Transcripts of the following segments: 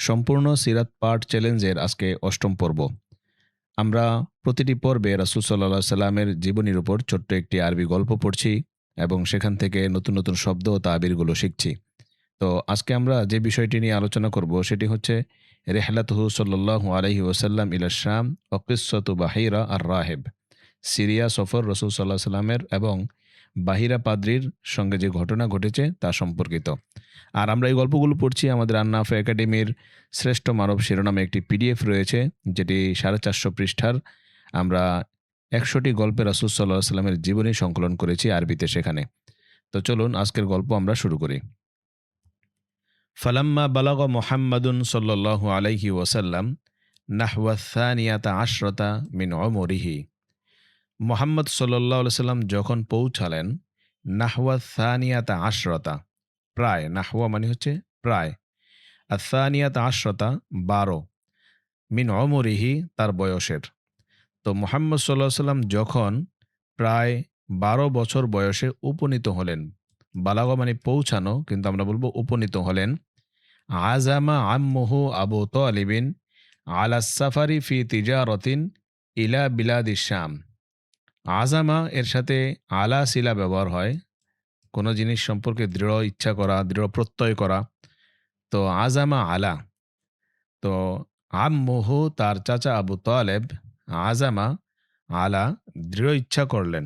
সম্পূর্ণ সিরাত পাঠ চ্যালেঞ্জের আজকে অষ্টম পর্ব। আমরা প্রতিটি পর্বে রাসূল সাল্লাল্লাহু আলাইহি সাল্লামের জীবনীর উপর ছোট্ট একটি আরবি গল্প পড়ছি এবং সেখান থেকে নতুন নতুন শব্দ ও তাবিরগুলো শিখছি। তো আজকে আমরা যে বিষয়টি নিয়ে আলোচনা করব সেটি হচ্ছে রিহলাতুহু সাল্লাল্লাহু আলাইহি ওয়াসাল্লাম ইলা শাম ওয়া কিসসাতু বাহিরা আর-রাহিব। সিরিয়া সফর রাসূল সাল্লাল্লাহু আলাইহি সাল্লামের এবং বাহিরা পাদ্রীর সঙ্গে যে ঘটনা ঘটেছে তা সম্পর্কিত। আর আমরা এই গল্পগুলো পড়ছি আমাদের আন্নাফ একাডেমির শ্রেষ্ঠ মানব শিরোনামে একটি পিডিএফ রয়েছে, যেটি 450 পৃষ্ঠার। আমরা 100টি গল্পে রাসূল সাল্লাল্লাহু আলাইহি সাল্লামের জীবনী সংকলন করেছি আরবিতে সেখানে। তো চলুন আজকের গল্প আমরা শুরু করি। ফালাম্মা বালাগা মুহাম্মাদুন সাল্লাল্লাহু আলাইহি ওয়াসাল্লাম নাহওয়া থানিয়াতা আশরাতা মিন উমরিহি। মুহাম্মদ সাল্লাল্লাহু আলাইহি সাল্লাম যখন পৌঁছালেন নাহওয়া থানিয়াতা আশরাতা, প্রায়, নাহওয়া মানে হচ্ছে প্রায়, আর থানিয়াতা আশরাতা 12, মিন উমরিহি তার বয়সের। তো মুহাম্মদ সাল্লাল্লাহু আলাইহি সাল্লাম যখন প্রায় 12 বছর বয়সে উপনীত হলেন, বালাগা মানে পৌঁছানো, কিন্তু আমরা বলবো উপনীত হলেন। আজামা আম্মুহু আবু তালিবিন আলা সাফারি ফি তিজারতিন ইলা বিলাদি শাম। আজামা এর সাথে আলা সিলা ব্যবহার হয় কোনো জিনিস সম্পর্কে দৃঢ় ইচ্ছা করা, দৃঢ় প্রত্যয় করা। তো আজামা আলা, তো আম্মুহু তার চাচা আবু তালেব, আজামা আলা দৃঢ় ইচ্ছা করলেন,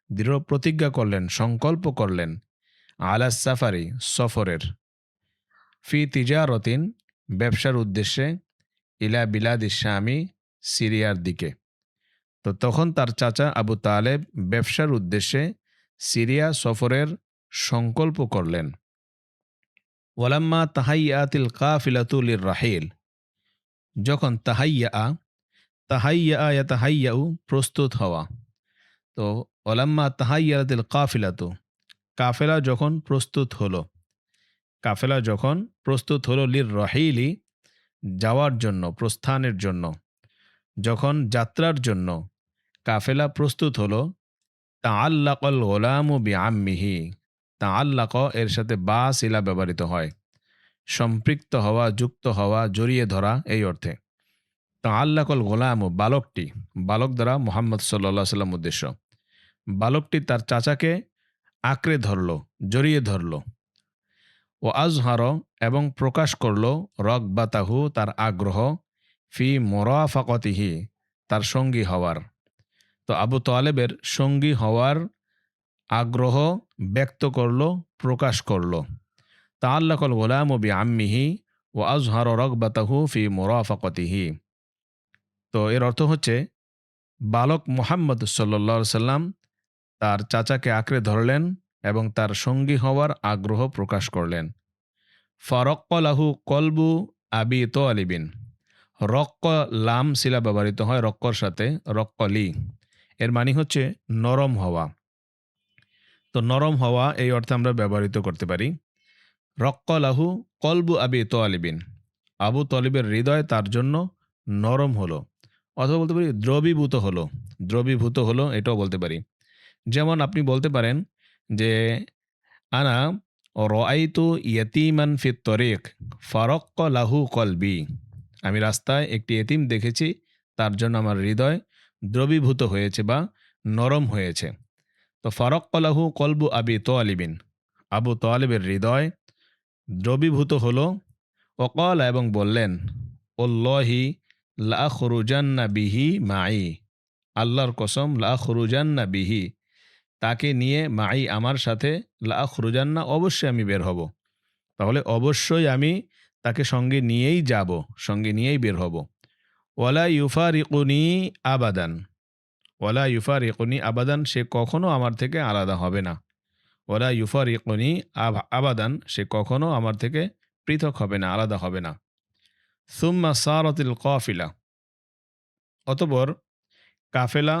দৃঢ় প্রতিজ্ঞা করলেন, সংকল্প করলেন, আলা সাফারি সফরের, ফি তিজারতিন ব্যবসার উদ্দেশ্যে, ইলা বিলাদি শামি সিরিয়ার দিকে। তো তখন তার চাচা আবু তালেব ব্যবসার উদ্দেশ্যে সিরিয়া সফরের সংকল্প করলেন। ওয়ালাম্মা তাহাইয়াতিল কাফিলাতু লির-রাহিল, যখন তাহাইয়া ইয়াতাহাইয়াউ প্রস্তুত হওয়া। তো ওয়ালাম্মা তাহাইয়াতিল কাফিলাতু, কাফেলা যখন প্রস্তুত হলো, কাফেলা যখন প্রস্তুত হলো, লির-রাহিলি যাওয়ার জন্য, প্রস্থানের জন্য, যখন যাত্রার জন্য কাফেলা প্রস্তুত হলো, তাআল্লাকাল গোলামু বিআম্মিহি, তাআল্লাক এর সাথে বা সিলা ব্যবহৃত হয়, সম্পৃক্ত হওয়া, যুক্ত হওয়া, জড়িয়ে ধরা এই অর্থে। তাআল্লাকাল গোলামু বালকটি, বালক দ্বারা মুহাম্মদ সাল্লাল্লাহু আলাইহি সাল্লাম উদ্দেশ্য। বালকটি তার চাচাকে আঁকড়ে ধরল, জড়িয়ে ধরল। ও আজহার এবং প্রকাশ করল, রগবাতাহু তার আগ্রহ, ফি মুরাফাকাতিহি তার সঙ্গী হওয়ার। তো আবু তালেবের সঙ্গী হওয়ার আগ্রহ ব্যক্ত করল, প্রকাশ করল। তাআল্লাকাল গোলামু বিআম্মিহি ওয়া আজহার রগবাতাহু ফি মুরাফাকাতিহি। তো এর অর্থ হচ্ছে বালক মুহাম্মদ সাল্লাল্লাহু আলাইহি সাল্লাম তার চাচাকে আঁকড়ে ধরলেন এবং তার সঙ্গী হওয়ার আগ্রহ প্রকাশ করলেন। ফারাক্কা লাহু কলবু আবি তালিবিন, রক্ক লাম শিলা ব্যবহৃত হয় রক্কর সাথে, রক্কলি, এর মানে হচ্ছে নরম হওয়া। তো নরম হওয়া এই অর্থে আমরা ব্যবহৃত করতে পারি। রক্কা লাহু কলবু আবি তালিবিন, আবু তালিবের হৃদয় তার জন্য নরম হলো, অথবা বলতে পারি দ্রবীভূত হলো, দ্রবীভূত হলো এটাও বলতে পারি। যেমন আপনি বলতে পারেন যে আনা রাআইতু ইয়াতীমান ফিত তরিক ফারাক্কা লাহু কলবি, আমি রাস্তায় একটি এতিম দেখেছি, তার জন্য আমার হৃদয় দ্রবীভূত হয়েছে বা নরম হয়েছে। তো ফারাক্কা লাহু কলবু আবি তালিবিন, আবু তালিবের হৃদয় দ্রবীভূত হলো। ওয়াকাল এবং বললেন, ওয়াল্লাহি লাআখরুজান্না বিহি মাই, আল্লাহর কসম, লাআখরুজান্না বিহি তাকে নিয়ে, মাই আমার সাথে, লাআখরুজান্না অবশ্যই আমি বের হব, তাহলে অবশ্যই আমি তাকে সঙ্গে নিয়েই যাব, সঙ্গে নিয়েই বের হব। ওয়ালা ইউফারিকুনি আবাদান, ওয়ালা ইউফারিকুনি আবাদান সে কখনো আমার থেকে আলাদা হবে না। ওয়ালা ইউফারিকুনি আবাদান সে কখনো আমার থেকে পৃথক হবে না, আলাদা হবে না। সুম্মা সারাতিল কাফিলা, অতঃপর কাফেলা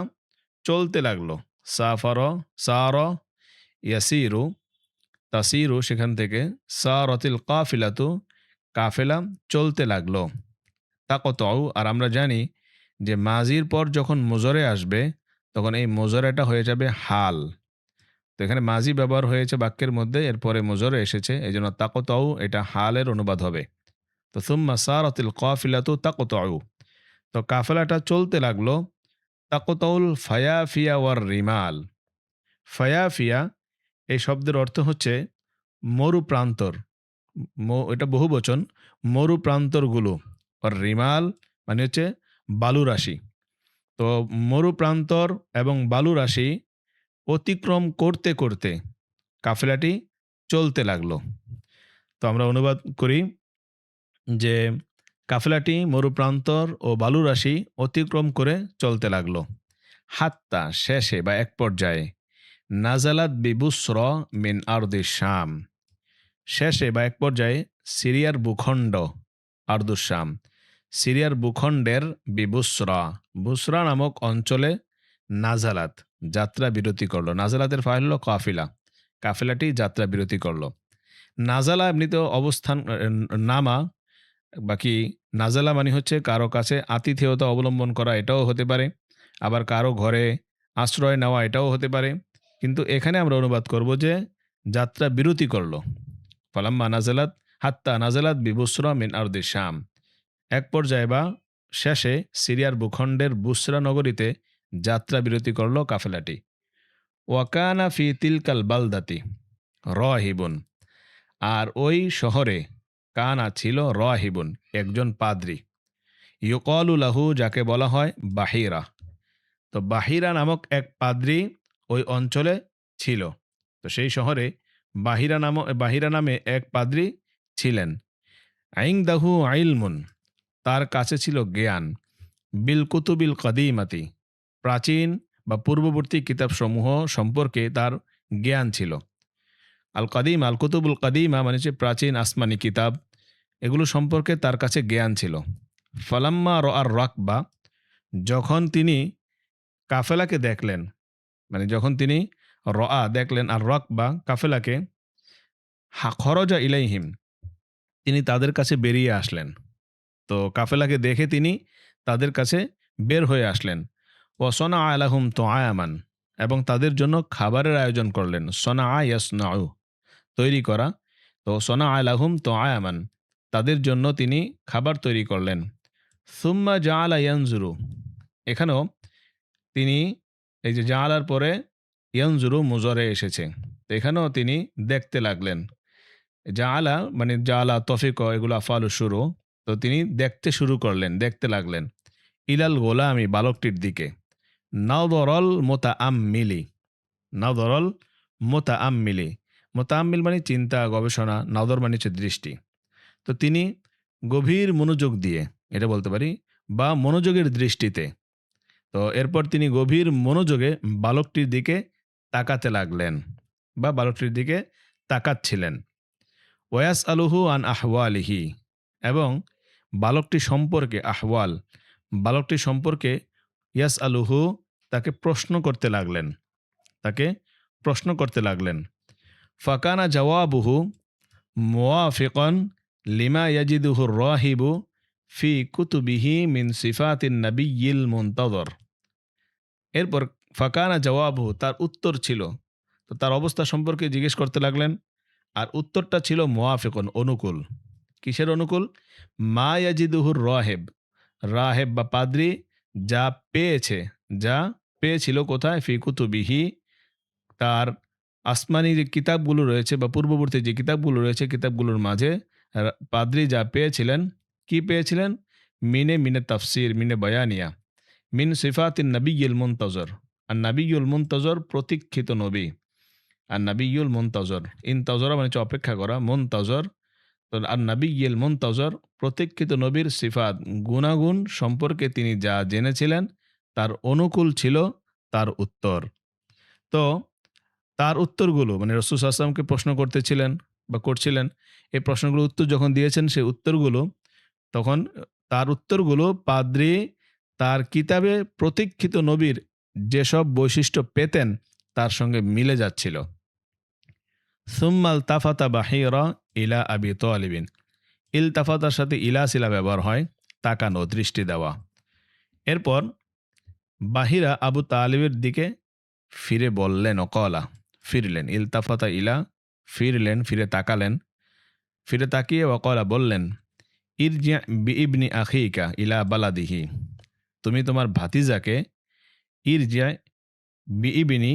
চলতে লাগলো। সাফার, সার, ইয়াসিরু, তাসিরু সেখান থেকে, সারাতিল কাফিলাতু কাফেলা চলতে লাগলো। তাকতাউ, আর আমরা জানি যে মাজির পর যখন মুজরে আসবে তখন এই মুজরেটা হয়ে যাবে হাল। তো এখানে মাজি ব্যবহার হয়েছে বাক্যের মধ্যে, এরপরে মুজরে এসেছে, এই জন্য তাকতাউ এটা হালের অনুবাদ হবে। তো সুম্মা সারাতিল কাফিলাতু তাকতাউ, তো কাফেলাটা চলতে লাগলো। তাকতাউল ফায়াফিয়া ওয়ার রিমাল। ফায়াফিয়া এই শব্দের অর্থ হচ্ছে মরু প্রান্তর। এটা বহুবচন, মরু প্রান্তরগুলো। আর রিমাল মানে হচ্ছে বালুরাশি। তো মরু প্রান্তর এবং বালুরাশি অতিক্রম করতে করতে কাফেলাটি চলতে লাগলো। তো আমরা অনুবাদ করি যে কাফেলাটি মরুপ্রান্তর ও বালুরাশি অতিক্রম করে চলতে লাগলো। হাত্তা শেষে বা এক পর্যায়ে নাজালাত বিবুসর মিন আরদি শাম, শেষে বা এক পর্যায়ে সিরিয়ার ভূখণ্ড আরদুস শাম, সিরিয়ার ভূখণ্ডের বিবুসরা, বুসরা নামক অঞ্চলে নাজালাত যাত্রা বিরতি করলো। নাজালাতের ফাইল হলো কাফিলা, কাফেলাটি যাত্রা বিরতি করলো। নাজালা এমনিতেও অবস্থান, নামা, বাকি নাজালা মানে হচ্ছে কারো কাছে আতিথেয়তা অবলম্বন করা, এটাও হতে পারে। আবার কারো ঘরে আশ্রয় নেওয়া, এটাও হতে পারে। কিন্তু এখানে আমরা অনুবাদ করব যে যাত্রা বিরতি করলো। ফালাম্মা নাজালাত হাত্তা নাজালাত বিবুসরা মিন আরদি শাম, এক পর্যায়ে বা শেষে সিরিয়ার ভূখণ্ডের বুসরা নগরীতে যাত্রা বিরতি করলো কাফেলাটি। ওয়াকানা ফি তিলকাল বালদাতি রাহিবুন, আর ওই শহরে কানা ছিল রাহিবুন একজন পাদ্রী, ইউকালু লাহু যাকে বলা হয় বাহিরা। তো বাহিরা নামক এক পাদ্রী ওই অঞ্চলে ছিল। তো সেই শহরে বাহিরা নামে এক পাদ্রী ছিলেন। আইনদাহু আইলমুন, তার কাছে ছিল জ্ঞান। বিল কুতুবিল কাদিমাতি, প্রাচীন বা পূর্ববর্তী কিতাবসমূহ সম্পর্কে তার জ্ঞান ছিল। আল কাদিম, আল কুতুবুল কাদিমা মানে হচ্ছে প্রাচীন আসমানি কিতাব, এগুলো সম্পর্কে তার কাছে জ্ঞান ছিল। ফালাম্মা র আর রাকবা, যখন তিনি কাফেলাকে দেখলেন, মানে যখন তিনি দেখলেন আর রাকবা কাফেলাকে, খরজা ইলাইহিম, তিনি তাদের কাছে বেরিয়ে আসলেন। তো কাফেলাকে দেখে তিনি তাদের কাছে বের হয়ে আসলেন। ওয়াসনা আলাহুম তো আয়ামান, এবং তাদের জন্য খাবারের আয়োজন করলেন। সনা ইয়াসনাউ, তৈরি করা। তো সনা আলাহুম তো আয়ামান, তাদের জন্য তিনি খাবার তৈরি করলেন। সুম্মা জাআলা ইয়ানজুরু, এখানেও তিনি এই যে জাআলার পরে ইয়ানজুরু মুজরে এসেছে, তো এখানেও তিনি দেখতে লাগলেন। জাআলা মানে জাআলা তফিক, এগুলো আফআলু শুরু। তো তিনি দেখতে শুরু করলেন, দেখতে লাগলেন। ইলাল গোলামি, বালকটির দিকে। নাদরল মোতাআম্মিলি, নাদরল মোতাআম্মিলি, মোতাআম্মিল মানে চিন্তা গবেষণা, নাদর মানে হচ্ছে দৃষ্টি। তো তিনি গভীর মনোযোগ দিয়ে, এটা বলতে পারি, বা মনোযোগের দৃষ্টিতে। তো এরপর তিনি গভীর মনোযোগে বালকটির দিকে তাকাতে লাগলেন বা বালকটির দিকে তাকাচ্ছিলেন। ওয়াস আলুহু আন আহওয়ালিহি, এবং বালকটি সম্পর্কে, আহওয়াল বালকটি সম্পর্কে, ইয়াস আলুহু তাকে প্রশ্ন করতে লাগলেন, তাকে প্রশ্ন করতে লাগলেন। ফাকানা জওয়াবুহু মুওয়াফিকান লিমা ইয়াজিদুহু রাহিবু ফি কুতুবিহি মিন সিফাতিন নাবিয়্যিল মুনতাযর। এরপর ফাকানা জওয়াবুহু, তার উত্তর ছিল, তো তার অবস্থা সম্পর্কে জিজ্ঞেস করতে লাগলেন। আর উত্তরটা ছিল মুওয়াফিকুন, অনুকূল। কিসের অনুকূল? মা ইয়াজিদুহুর রাহেব, রাহেব বা পাদ্রী যা পেয়েছে, যা পেয়েছিল কোথায়? ফি কুতুবিহি, তার আসমানি যে কিতাবগুলো রয়েছে বা পূর্ববর্তী যে কিতাবগুলো রয়েছে, কিতাবগুলোর মাঝে পাদ্রী যা পেয়েছিলেন। কি পেয়েছিলেন? মিনে তাফসির, মিনে বয়ানিয়া, মিন সিফাতিন নাবিয়্যিল মুনতাযর, আর নাবিয়্যুল মুনতাযর প্রতীক্ষিত নবী, আর নাবিয়্যুল মুনতাযর, ইনতাযরা মানে হচ্ছে অপেক্ষা করা, মুনতাযর। তো আর নাবিয়্যিল মুনতাযর প্রতীক্ষিত নবীর সিফাত, গুণাগুণ সম্পর্কে তিনি যা জেনেছিলেন, তার অনুকূল ছিল তার উত্তর। তো তার উত্তরগুলো, মানে রাসূল সাল্লাল্লাহু আলাইহি ওয়াসাল্লামকে প্রশ্ন করতেছিলেন বা করছিলেন, এই প্রশ্নগুলোর উত্তর যখন দিয়েছেন, সেই উত্তরগুলো তখন তার উত্তরগুলো পাদ্রী তার কিতাবে প্রতীক্ষিত নবীর যেসব বৈশিষ্ট্য পেতেন তার সঙ্গে মিলে যাচ্ছিল। সুম্মাল তাফাতা বাহিরা ইলা আবি তালিবিন, ইলতাফাতার সাথে ইলা সিলা ব্যবহার হয়, তাকানো, দৃষ্টি দেওয়া। এরপর বাহিরা আবু তালিবের দিকে ফিরে বললেন, অকলা, ফিরলেন। ইলতাফাতা ইলা, ফিরলেন, ফিরে তাকালেন, ফিরে তাকিয়ে অকলা বললেন, ইরজি বিইবনি আখিকা ইলা বালাদিহি, তুমি তোমার ভাতিজাকে ইরজি বিইবিনি,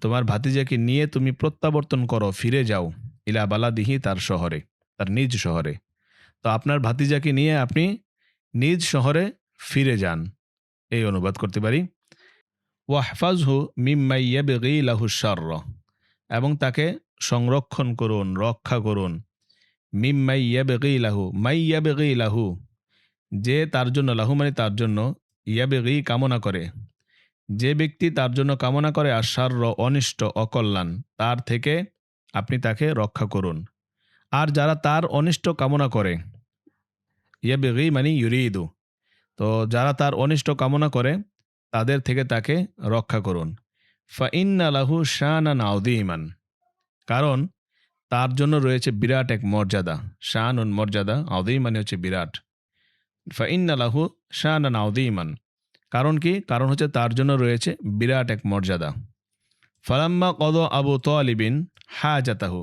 তোমার ভাতিজাকে নিয়ে তুমি প্রত্যাবর্তন করো, ফিরে যাও, ইলা বালাদিহি, তার শহরে, তার নিজ শহরে। তো আপনার ভাতিজাকে নিয়ে আপনি নিজ শহরে ফিরে যান, এই অনুবাদ করতে পারি। ওয়াহফাজহু মিম্মা ইয়াবগি লাহু শারর, এবং তাকে সংরক্ষণ করুন, রক্ষা করুন। মিম্মা ইয়াবগি লাহু, মাই ইয়াবগি লাহু, যে তার জন্য, লাহু মানে তার জন্য, ইয়াবগি কামনা করে, যে ব্যক্তি তার জন্য কামনা করে, আর শারর অনিষ্ট, অকল্যাণ, তার থেকে আপনি তাকে রক্ষা করুন। আর যারা তার অনিষ্ট কামনা করে, ইয়াবগি মানে ইউরিদু, তো যারা তার অনিষ্ট কামনা করে তাদের থেকে তাকে রক্ষা করুন। ফাইন্না লাহু শানান আযীমান, কারণ তার জন্য রয়েছে বিরাট এক মর্যাদা। শানুন মর্যাদা, আযীম মানে হচ্ছে বিরাট। ফাইন্না লাহু শানান আযীমান, কারণ কি? কারণ হচ্ছে তার জন্য রয়েছে বিরাট এক মর্যাদা। ফালাম্মা কদ আবু তালিবিন হাজাতাহু,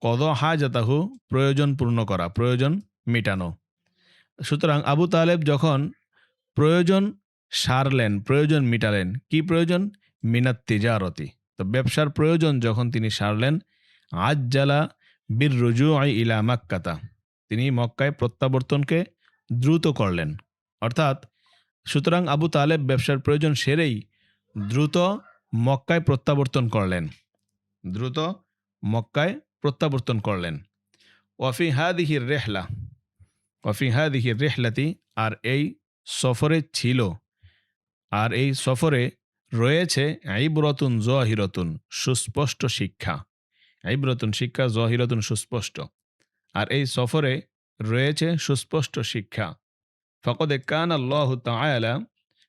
কদ হাজাতাহু প্রয়োজন পূর্ণ করা, প্রয়োজন মিটানো। সুতরাং আবু তালেব যখন প্রয়োজন সারলেন, প্রয়োজন মিটালেন, কি প্রয়োজন? মিনাত তিজারতি, তো ব্যবসার প্রয়োজন যখন তিনি সারলেন, আজ্জালা বীর রুজু ইলা মাক্কাতা, তিনি মক্কায় প্রত্যাবর্তনকে দ্রুত করলেন। অর্থাৎ সুতরাং আবু তালেব ব্যবসার প্রয়োজন সেরেই দ্রুত মক্কায় প্রত্যাবর্তন করলেন, দ্রুত মক্কায় প্রত্যাবর্তন করলেন। ওয়াফি হাদিহির রেহলা, ওয়াফি হাদিহির রেহলাতি, আর এই সফরে ছিল, আর এই সফরে রয়েছে ইবরাতুন যাহিরাতুন, সুস্পষ্ট শিক্ষা। ইবরাতুন শিক্ষা, যাহিরাতুন সুস্পষ্ট, আর এই সফরে রয়েছে সুস্পষ্ট শিক্ষা। ফাকাদ কানা আল্লাহু তাআলা,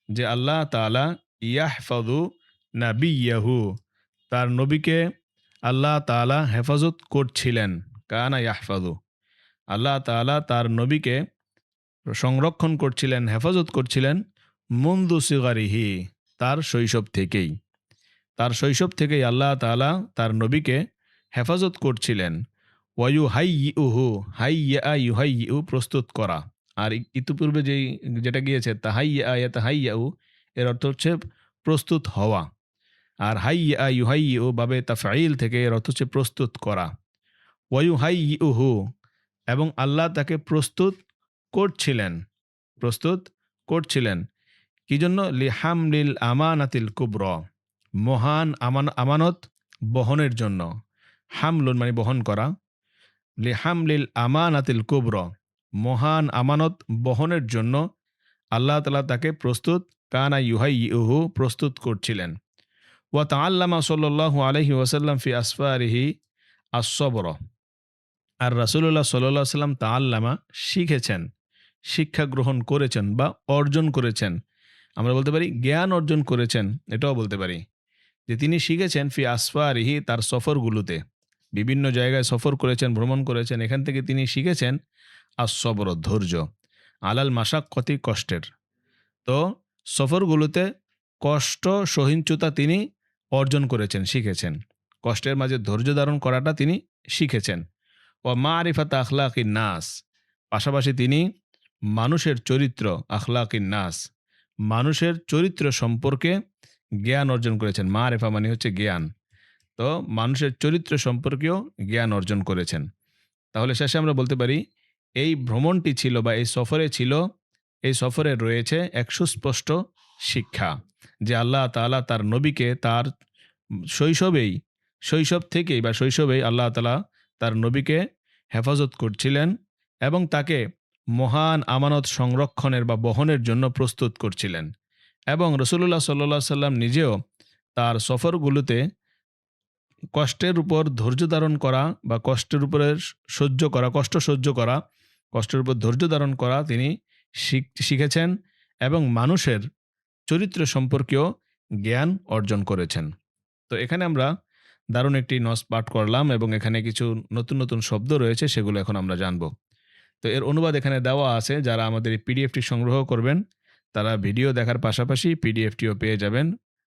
যে আল্লাহ তাআলা, ইয়াহফাযু নাবিয়্যাহু, তার নবীকে আল্লাহ তাআলা হেফাজত করছিলেন। কানা ইয়াহফাযু, আল্লাহ তাআলা তার নবীকে সংরক্ষণ করছিলেন, হেফাজত করছিলেন। মুনযু সিগারিহি, তার শৈশব থেকেই, তার শৈশব থেকেই আল্লাহ তাআলা তার নবীকে হেফাজত করছিলেন। ওয়ায়ু হাইয়ুহু, হাইয়া ইউহাইয়ু প্রস্তুত করা, আর ইতিপূর্বে যেটা গিয়েছে তাহাইয়া ইয়াতাহাইয়াউ, এর অর্থ হচ্ছে প্রস্তুত হওয়া, আর হাইয়া ইউহাইয়ু বাবে তাফঈল থেকে এর অর্থ হচ্ছে প্রস্তুত করা। ওয়ায়ু হাইয়ুহু, এবং আল্লাহ তাকে প্রস্তুত করছিলেন, প্রস্তুত করছিলেন। কি জন্য? লিহামলিল আমানাতিল কুব্র, মহান আমানত বহনের জন্য। হামলুন মানে বহন করা, লিহামলিল আমানাতিল কুব্র, মহান আমানত বহনের জন্য আল্লাহ তাআলা তাকে প্রস্তুত, কানা ইউহাইয়ুহু প্রস্তুত করছিলেন। ওয়া তাআল্লামা সাল্লাল্লাহু আলাইহি ওয়াসাল্লাম ফি আসফারিহি আস-সবর, আর রাসূলুল্লাহ সাল্লাল্লাহু আলাইহি ওয়াসাল্লাম তাআল্লামা শিখেছেন, শিক্ষা গ্রহণ করেছেন বা অর্জন করেছেন। আমরা বলতে পারি জ্ঞান অর্জন করেছেন, এটাও বলতে পারি যে তিনি শিখেছেন ফি আসফারিহি, তার সফরগুলোতে, বিভিন্ন জায়গায় সফর করেছেন, ভ্রমণ করেছেন, এখান থেকে তিনি শিখেছেন আস-সবর, ধৈর্য, আলাল মাশাক্কতি, কষ্টের। তো সফরগুলোতে কষ্ট সহিঞ্চুতা তিনি অর্জন করেছেন, শিখেছেন। কষ্টের মাঝে ধৈর্য ধারণ করাটা তিনি শিখেছেন। ও মারিফাত আখলাকিন নাস, পাশাপাশি তিনি মানুষের চরিত্র, আখলাকিন নাস, মানুষের চরিত্র সম্পর্কে জ্ঞান অর্জন করেছেন। মারিফা মানে হচ্ছে জ্ঞান, তো মানুষের চরিত্র সম্পর্কেও জ্ঞান অর্জন করেছেন। তাহলে শেষে আমরা বলতে পারি এই ভ্রমণটি ছিল বা এই সফরে ছিল, এই সফরে রয়েছে এক সুস্পষ্ট শিক্ষা, যে আল্লাহ তাআলা তার নবীকে তার শৈশব থেকেই বা শৈশবেই আল্লাহ তাআলা তার নবীকে হেফাজত করছিলেন এবং তাকে মহান আমানত সংরক্ষণের বা বহনের জন্য প্রস্তুত করছিলেন। এবং রাসূলুল্লাহ সাল্লাল্লাহু আলাইহি সাল্লাম নিজেও তার সফরগুলোতে কষ্টের উপর ধৈর্য ধারণ করা বা কষ্টের উপরে সহ্য করা, কষ্ট সহ্য করা, কষ্টের উপর ধৈর্য ধারণ করা তিনি শিখেছেন এবং মানুষের চরিত্র সম্পর্কেও জ্ঞান অর্জন করেছেন। তো এখানে আমরা দারুণ একটি নস পাঠ করলাম এবং এখানে কিছু নতুন নতুন শব্দ রয়েছে, সেগুলো এখন আমরা জানব। তো এর অনুবাদ এখানে দেওয়া আছে। যারা আমাদের এই পিডিএফটি সংগ্রহ করবেন তারা ভিডিও দেখার পাশাপাশি পিডিএফটিও পেয়ে যাবেন,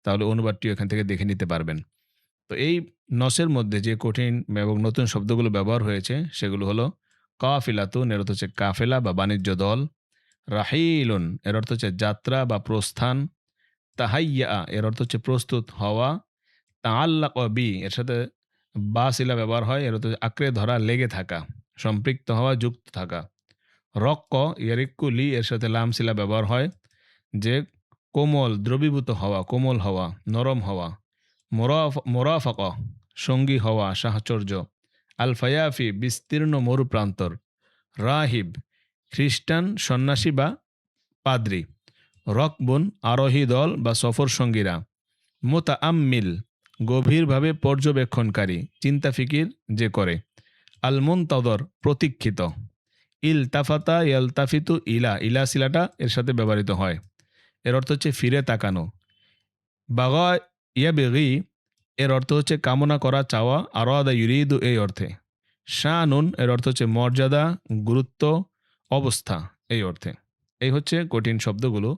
তাহলে অনুবাদটিও এখান থেকে দেখে নিতে পারবেন। তো এই নসের মধ্যে যে কঠিন এবং নতুন শব্দগুলো ব্যবহার হয়েছে সেগুলো হলো কাফিলাতুন এর অর্থ হচ্ছে কাফেলা বা বাণিজ্য দল। রাহিলুন এর অর্থ হচ্ছে যাত্রা বা প্রস্থান। তাহাইয়া এর অর্থ হচ্ছে প্রস্তুত হওয়া। তাআল্লাক বি এর সাথে বা শিলা ব্যবহার হয়, এর অর্থ হচ্ছে আঁকড়ে ধরা, লেগে থাকা, সম্পৃক্ত হওয়া, যুক্ত থাকা। রক্ক ইয়ারিক্কু লি এর সাথে লাম শিলা ব্যবহার হয়, যে কোমল, দ্রবীভূত হওয়া, কোমল হওয়া, নরম হওয়া। মোরাফাক সঙ্গী হওয়া, সাহচর্য। আল ফায়াফি বিস্তীর্ণ মরুপ্রান্তর। রাহিব খ্রিস্টান সন্ন্যাসী বা পাদ্রী। রকবুন আরোহী দল বা সফর সঙ্গীরা। মোতাআম্মিল গভীরভাবে পর্যবেক্ষণকারী, চিন্তা ফিকির যে করে। আল মুনতাদর প্রতীক্ষিত। ইলতাফাতা ইয়ালতাফিতু ইলা, ইলা শিলাটা এর সাথে ব্যবহৃত হয়, এর অর্থ হচ্ছে ফিরে তাকানো। বাগা ইয়াবগি এর অর্থ হচ্ছে কামনা করা, চাওয়া। আরাদা ইউরিদু এই অর্থে। শানুন এর অর্থ হচ্ছে মর্যাদা, গুরুত্ব, অবস্থা এই অর্থে। এই হচ্ছে কঠিন শব্দগুলো।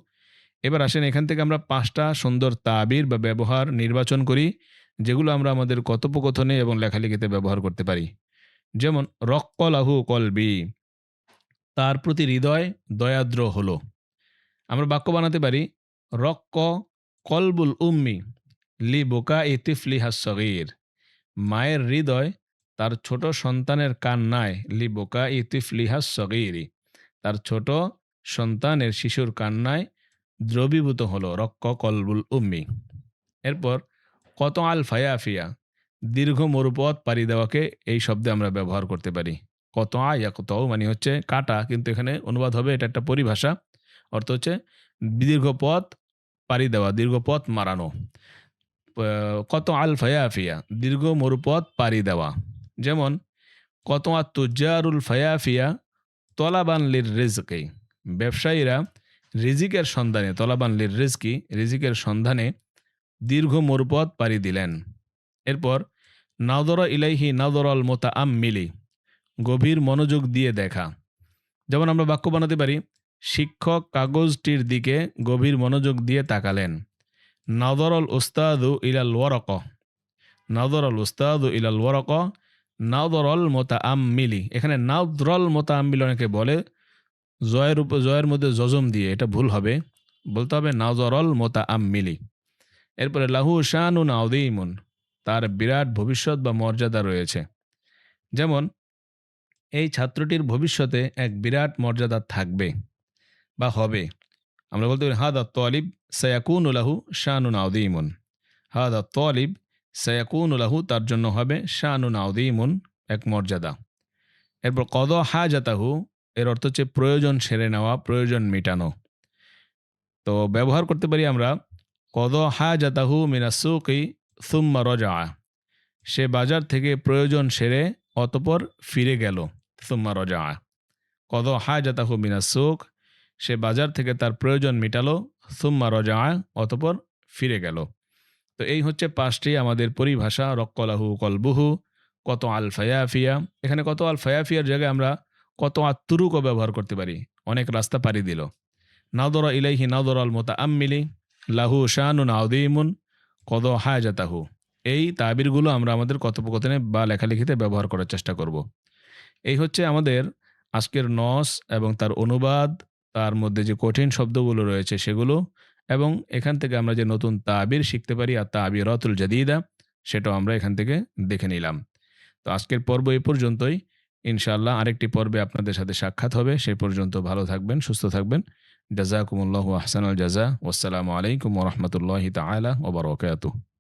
এবার আসেন এখান থেকে আমরা 5টা সুন্দর তাবির বা ব্যবহার নির্বাচন করি, যেগুলো আমরা আমাদের কথোপকথনে এবং লেখালেখিতে ব্যবহার করতে পারি। যেমন রক্কলাহু কলবি, তার প্রতি হৃদয় দয়াদ্র হলো। আমরা বাক্য বানাতে পারি রক্ক কলবুল উম্মি লি বোকা ইতিফলিহা সগীর, মায়ের হৃদয় তার ছোট সন্তানের কান্নায়, লি বোকা ইতিফলিহা সগীরি, তার ছোট সন্তানের শিশুর কান্নায় দ্রবীভূত হলো। রক্ক কলবুল উম্মি। এরপর কত আল ফায়াফিয়া, দীর্ঘ মরুপথ পাড়ি দেওয়াকে এই শব্দে আমরা ব্যবহার করতে পারি। কত আয়া কত মানে হচ্ছে কাটা, কিন্তু এখানে অনুবাদ হবে, এটা একটা পরিভাষা, অর্থ হচ্ছে দীর্ঘ পথ পাড়ি দেওয়া, দীর্ঘ পথ মারানো। কত আল ফায়াফিয়া দীর্ঘ মরুপথ পাড়ি দেওয়া। যেমন কত তুজারুল ফায়াফিয়া তলাবান লির রিজকি, ব্যবসায়ীরা রিজিকের সন্ধানে, তলাবান লির রিজকি রিজিকের সন্ধানে দীর্ঘ মরুপথ পাড়ি দিলেন। এরপর নাদর ইলাইহি নাদরল মোতাআম্মিলি, গভীর মনোযোগ দিয়ে দেখা। যেমন আমরা বাক্য বানাতে পারি শিক্ষক কাগজটির দিকে গভীর মনোযোগ দিয়ে তাকালেন। নাদরল উস্তাদু ইলাল ওয়ারাক, নাদরল উস্তাদু ইলাল ওয়ারাক, নাদরল মোতাআম্মিলি। এখানে নাদরল মোতাআম্মিল অনেকে বলে জয়ের মধ্যে জজম দিয়ে, এটা ভুল হবে, বলতে হবে নাদরল মোতাআম্মিলি। এরপরে লাহু শানুন আযীমুন, তার বিরাট ভবিষ্যৎ বা মর্যাদা রয়েছে। যেমন এই ছাত্রটির ভবিষ্যতে এক বিরাট মর্যাদা থাকবে বা হবে। আমরা বলতে পারি হাদা তালিব সায়াকুনু লাহু শানুন আযীমুন, হাদা তালিব সায়াকুনু লাহু, তার জন্য হবে শানুন আযীমুন, এক মর্যাদা। এরপর কদ হাজাতাহু এর অর্থ হচ্ছে প্রয়োজন সেরে নেওয়া, প্রয়োজন মেটানো। তো ব্যবহার করতে পারি আমরা কদ হাজাতাহু মিনাস সুকি সুম্মা রাজা, সে বাজার থেকে প্রয়োজন সেরে অতপর ফিরে গেল। সুম্মা রাজা কদ হাজাতাহু মিনাস সুক, সে বাজার থেকে তার প্রয়োজন মিটালো। সুম্মা রাজা অতপর ফিরে গেল। তো এই হচ্ছে 5টি আমাদের পরিভাষা। রক্কলাহু কলবুহু, কত আল ফায়াফিয়া। এখানে কত আল ফায়াফিয়ার জায়গায় আমরা কত আত্তুরুকও ব্যবহার করতে পারি, অনেক রাস্তা পাড়ি দিল। নাদরা ইলাইহি নাদরাল মুতাআম্মিলি, লাহু শানুন আযীমুন, কদ হাজাতাহু। এই তাবিরগুলো আমরা আমাদের কথোপকথনে বা লেখালেখিতে ব্যবহার করার চেষ্টা করব। এই হচ্ছে আমাদের আজকের নস এবং তার অনুবাদ, তার মধ্যে যে কঠিন শব্দগুলো রয়েছে সেগুলো, এবং এখান থেকে আমরা যে নতুন তাবির শিখতে পারি আর তাবিরাতুল জাদিদা, সেটাও আমরা এখান থেকে দেখে নিলাম। তো আজকের পর্ব এই পর্যন্তই। ইনশাআল্লাহ আরেকটি পর্বে আপনাদের সাথে সাক্ষাৎ হবে। সেই পর্যন্ত ভালো থাকবেন, সুস্থ থাকবেন। জাযাকুমুল্লাহু আহসানাল জাযা। ওয়াসসালামু আলাইকুম ওয়া রাহমাতুল্লাহি তাআলা ওয়া বারাকাতুহু।